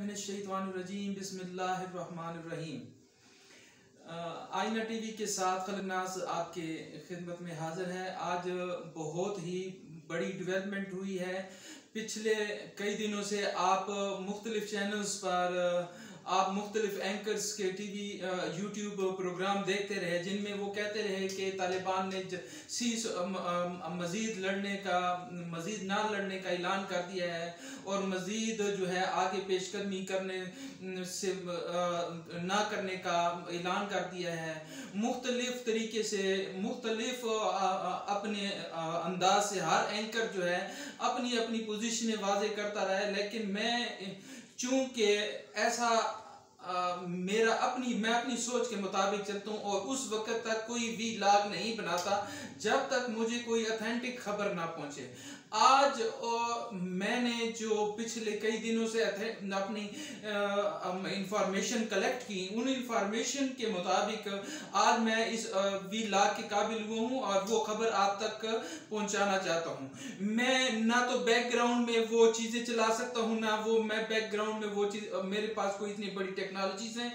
बिस्मिल्लाहिर्रहमानिर्रहीम बिस्मिल्लाहिर्रहमानिर्रहीम। आईना टीवी के साथ खलकनास आपके खिदमत में हाजिर है। आज बहुत ही बड़ी डेवलपमेंट हुई है। पिछले कई दिनों से आप मुख्तलिफ चैनल्स पर आप मुख्तलिफ एंकर्स के टीवी यूट्यूब प्रोग्राम देखते रहे, जिनमें वो कहते रहे कि तालिबान ने मज़ीद ना लड़ने का ऐलान कर दिया है और मज़ीद जो है आगे पेशकदमी करने से ना करने का ऐलान कर दिया है। मुख्तलिफ तरीके से मुख्तलिफ अपने अंदाज से हर एंकर जो है अपनी अपनी पोजीशन वाज़े करता रहा है, लेकिन मैं चूँकि ऐसा मैं अपनी सोच के मुताबिक चलता हूँ और उस वक्त तक कोई भी व्लॉग नहीं बनाता जब तक मुझे कोई ऑथेंटिक खबर ना पहुँचे। आज मैंने जो पिछले कई दिनों से अपनी इंफॉर्मेशन कलेक्ट की, उन इंफॉर्मेशन के मुताबिक आज मैं इस व्लॉग के काबिल हुआ हूँ और वो खबर आप तक पहुँचाना चाहता हूँ। मैं ना तो बैकग्राउंड में वो चीज़ें चला सकता हूँ, ना वो मैं बैकग्राउंड में वो चीज़, मेरे पास कोई इतनी बड़ी टेक्नोलॉजीज हैं।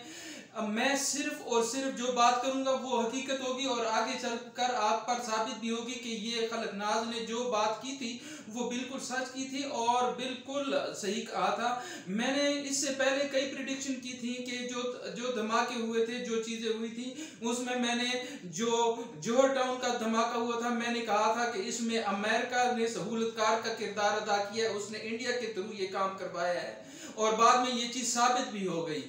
मैं सिर्फ और सिर्फ जो बात करूंगा वो हकीकत होगी और आगे चलकर आप पर साबित भी होगी कि ये खलकनाज ने जो बात की थी वो बिल्कुल सच की थी और बिल्कुल सही कहा था। मैंने इससे पहले कई प्रेडिक्शन की थी कि जो धमाके हुए थे, जो चीज़ें हुई थी, उसमें मैंने जो जोहर टाउन का धमाका हुआ था, मैंने कहा था कि इसमें अमेरिका ने सहूलतकार का किरदार अदा किया, उसने इंडिया के थ्रू ये काम करवाया है और बाद में ये चीज़ साबित भी हो गई।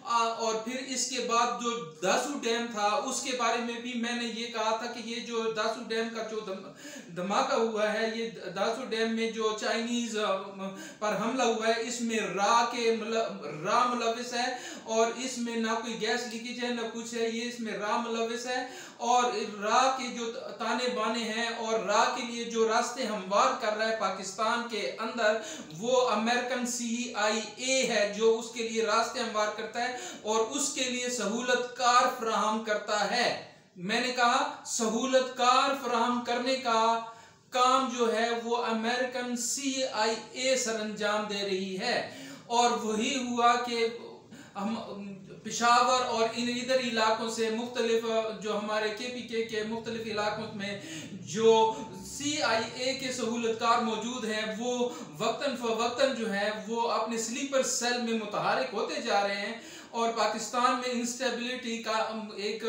और फिर इसके बाद जो दासू डैम था उसके बारे में भी मैंने ये कहा था कि ये जो दासू डैम का जो धमाका हुआ है, ये दासू डैम में जो चाइनीज पर हमला हुआ है, इसमें रा मुलविस है और इसमें ना कोई गैस लीकेज है ना कुछ है, ये इसमें रा मुलविस है और रा के जो ताने बाने हैं और रा के लिए जो रास्ते हमवार कर रहा है पाकिस्तान के अंदर, वो अमेरिकन CIA है जो उसके लिए रास्ते हमवार करता है और उसके लिए सहूलतकार फराहम करता है। मैंने कहा सहूलतकार फराहम करने का काम जो है वो अमेरिकन CIA सरंजाम दे रही है और वही हुआ कि हम पेशावर और इधर इलाकों से मुख्तलिफ जो हमारे KPK के मुख्तलिफ इलाकों में जो CIA के सहूलतकार मौजूद हैं, वो वक्तन फ़वक्तन जो है वो अपने स्लीपर सेल में मुतहरिक होते जा रहे हैं और पाकिस्तान में इंस्टेबिलिटी का एक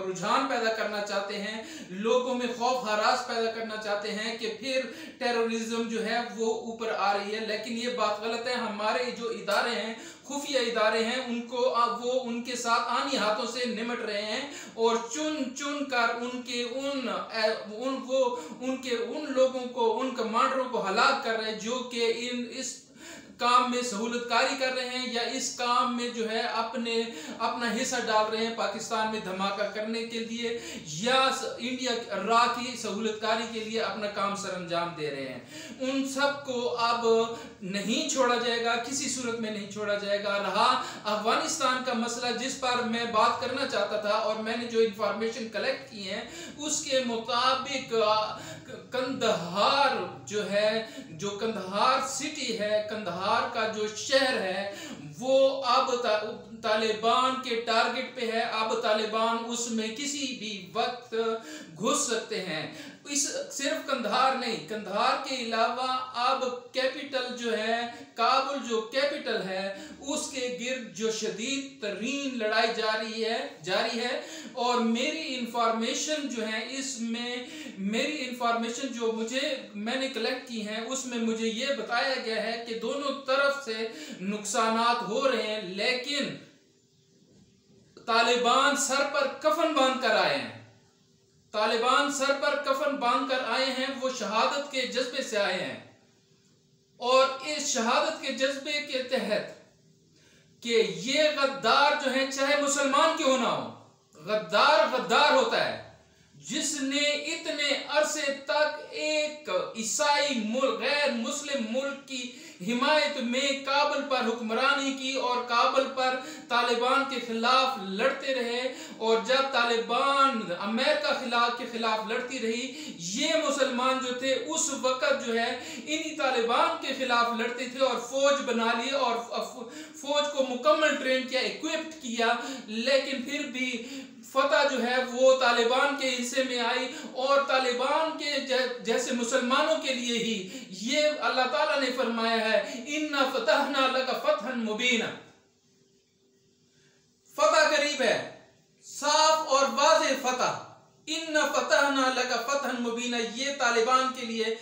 रुझान पैदा करना चाहते हैं, लोगों में खौफ हरास पैदा करना चाहते हैं कि फिर टेररिज्म जो है वो ऊपर आ रही है। लेकिन ये बात गलत है। हमारे जो इदारे हैं, खुफिया इदारे हैं, उनको वो उनके साथ आनी हाथों से निमट रहे हैं और चुन चुन कर उन लोगों को, उन कमांडरों को हलाक कर रहे हैं जो कि इस काम में सहूलतकारी कर रहे हैं या इस काम में जो है अपना हिस्सा डाल रहे हैं पाकिस्तान में धमाका करने के लिए या इंडिया रा की सहूलतकारी के लिए अपना काम सरंजाम दे रहे हैं। उन सब को अब नहीं छोड़ा जाएगा, किसी सूरत में नहीं छोड़ा जाएगा। रहा अफगानिस्तान का मसला जिस पर मैं बात करना चाहता था और मैंने जो इंफॉर्मेशन कलेक्ट की है उसके मुताबिक कंदहार जो है, जो कंदहार सिटी है, कंदहार का जो शहर है, वो अब तालिबान के टारगेट पे है। अब तालिबान उसमें किसी भी वक्त घुस सकते हैं। इस सिर्फ कंदहार नहीं, कंदहार के अलावा अब कैपिटल जो है, काबुल जो कैपिटल है, उसके गिर्द जो शदीद तरीन लड़ाई जारी है और मेरी इंफॉर्मेशन जो है, इसमें मेरी इंफॉर्मेशन जो मैंने कलेक्ट की है उसमें मुझे ये बताया गया है कि दोनों तरफ से नुकसानात हो रहे हैं, लेकिन तालिबान सर पर कफन बांध कर आए हैं। तालिबान सर पर कफन बांध कर आए हैं, वो शहादत के जज्बे से आए हैं और इस शहादत के जज्बे के तहत कि ये गद्दार जो है, चाहे मुसलमान क्यों ना हो, गद्दार होता है। जिसने इतने अरसे तक एक ईसाई मुल्क, गैर मुस्लिम मुल्क की हिमायत में काबुल पर हुक्मरानी की और काबुल पर तालिबान के खिलाफ लड़ते रहे और जब तालिबान अमेरिका के खिलाफ लड़ती रही, ये मुसलमान जो थे उस वक्त जो है इन्हीं तालिबान के खिलाफ लड़ते थे और फौज बना ली और को मुकम्मल ट्रेन किया, इक्विप्ड किया, लेकिन फिर भी फतह जो है वो तालिबान के हिस्से में आई। और तालिबान के जैसे मुसलमानों के लिए ही ये अल्लाह ताला ने फरमाया है, इन्ना फतहना लका फतहन मुबीना, फतह करीब है, साफ और वाज़ेह फतह। इन्ना फतहना लका फतहन मुबीना, ये तालिबान के लिए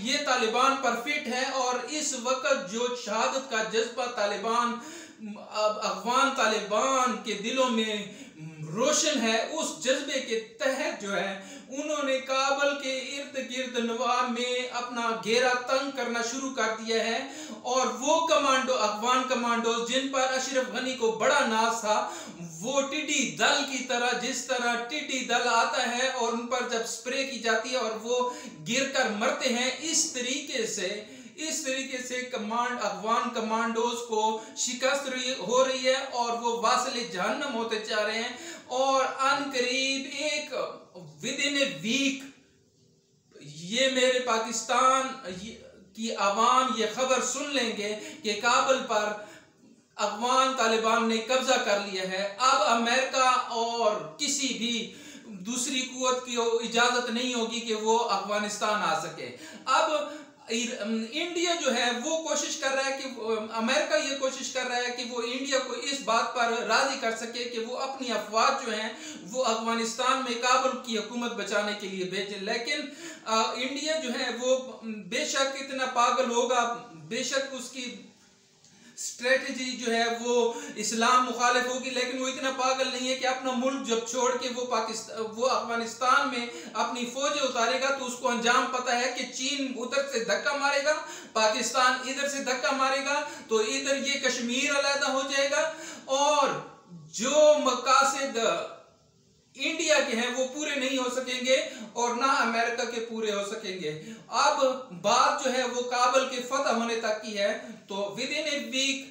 ये तालिबान पर फिट है। और इस वक्त जो शहादत का जज्बा तालिबान, अफगान तालिबान के दिलों में रोशन है, उस जज्बे के तहत जो है उन्होंने काबल के इर्द गिर्द नवाब में अपना घेरा तंग करना शुरू कर दिया है। और वो कमांडो, अफगान कमांडो जिन पर अशरफ गनी को बड़ा नाज था, वो टिड्डी दल की तरह, जिस तरह टिड्डी दल आता है और उन पर जब स्प्रे की जाती है और वो गिरकर मरते हैं, इस तरीके से अफगान कमांडोज को शिकस्त हो रही है और वो वासिल जहन्नम होते जा रहे हैं। और अनकरीब एक विदिन ए वीक ये मेरे पाकिस्तान की आवाम ये खबर सुन लेंगे कि काबुल पर अफगान तालिबान ने कब्जा कर लिया है। अब अमेरिका और किसी भी दूसरी कुव्वत की इजाजत नहीं होगी कि वो अफगानिस्तान आ सके। अब इंडिया जो है वो कोशिश कर रहा है कि अमेरिका ये कोशिश कर रहा है कि वो इंडिया को इस बात पर राजी कर सके कि वो अपनी अफवाज जो हैं वो अफगानिस्तान में काबुल की हुकूमत बचाने के लिए भेजे। लेकिन इंडिया जो है वो बेशक इतना पागल होगा, बेशक उसकी स्ट्रेटजी जो है वो इस्लाम मुखालिफ होगी, लेकिन वो इतना पागल नहीं है कि अपना मुल्क जब छोड़ के वो अफगानिस्तान में अपनी फौजें उतारेगा तो उसको अंजाम पता है कि चीन उधर से धक्का मारेगा, पाकिस्तान इधर से धक्का मारेगा, तो इधर ये कश्मीर अलग हो जाएगा और जो मकासद इंडिया के हैं वो पूरे नहीं हो सकेंगे और ना अमेरिका के पूरे हो सकेंगे। अब बात जो है वो काबुल के फतह होने तक की है। तो विद इन ए वीक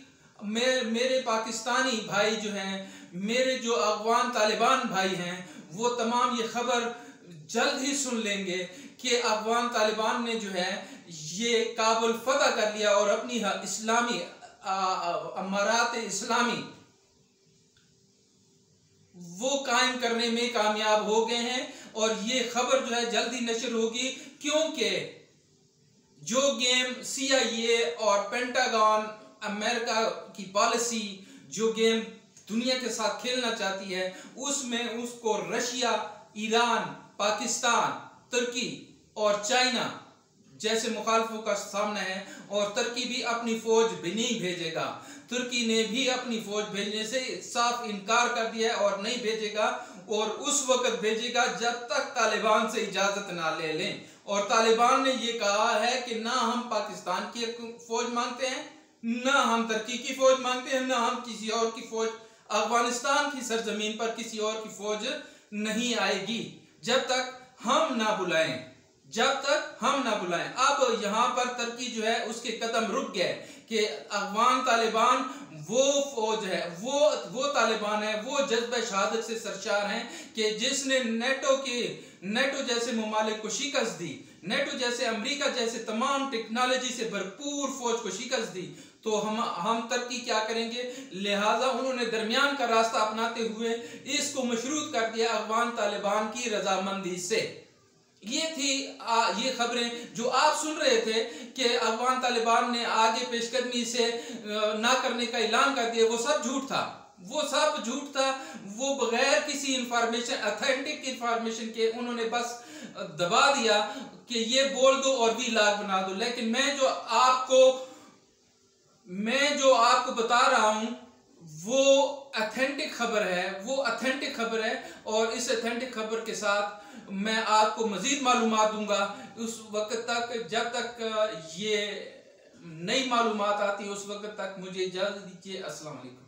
मेरे पाकिस्तानी भाई जो हैं, मेरे जो अफगान तालिबान भाई हैं, वो तमाम ये खबर जल्द ही सुन लेंगे कि अफगान तालिबान ने जो है ये काबुल फतह कर लिया और अपनी इस्लामी अमारात इस्लामी वो कायम करने में कामयाब हो गए हैं। और ये खबर जो है जल्दी नशर होगी, क्योंकि जो गेम CIA और पेंटागन, अमेरिका की पॉलिसी जो गेम दुनिया के साथ खेलना चाहती है, उसमें उसको रशिया, ईरान, पाकिस्तान, तुर्की और चाइना जैसे मुखालफों का सामना है। और तुर्की भी अपनी फौज भी नहीं भेजेगा, तुर्की ने भी अपनी फौज भेजने से साफ इनकार कर दिया है और नहीं भेजेगा, और उस वक्त भेजेगा जब तक तालिबान से इजाजत ना ले लें। और तालिबान ने ये कहा है कि ना हम पाकिस्तान की फौज मांगते हैं, ना हम तुर्की की फौज मांगते हैं, ना हम किसी और की फौज, अफगानिस्तान की सरजमीन पर किसी और की फौज नहीं आएगी जब तक हम ना बुलाएं, जब तक हम ना बुलाएं। अब यहाँ पर तुर्की जो है उसके कदम रुक गए कि अफगान तालिबान वो फौज है, वो तालिबान है, वो जज्बा शहादत से सरशार हैं कि जिसने नेटो जैसे ममालिक को शिकस्त दी, नेटो जैसे, अमेरिका जैसे तमाम टेक्नोलॉजी से भरपूर फौज को शिकस्त दी, तो हम तुर्की क्या करेंगे। लिहाजा उन्होंने दरमियान का रास्ता अपनाते हुए इसको मशरूत कर दिया अफगान तालिबान की रजामंदी से। ये थी ये खबरें जो आप सुन रहे थे कि अफगान तालिबान ने आगे पेशकदमी से ना करने का ऐलान कर दिया, वो सब झूठ था, वो सब झूठ था। वो बगैर किसी इंफॉर्मेशन, ऑथेंटिक इंफॉर्मेशन के उन्होंने बस दबा दिया कि ये बोल दो और वीलॉग बना दो। लेकिन मैं जो आपको बता रहा हूं वो ऑथेंटिक खबर है, वो ऑथेंटिक खबर है। और इस ऑथेंटिक खबर के साथ मैं आपको मजीद मालूमात दूंगा उस वक्त तक, जब तक ये नई मालूमात आती है उस वक्त तक मुझे इजाजत दीजिए। अस्सलाम वालेकुम।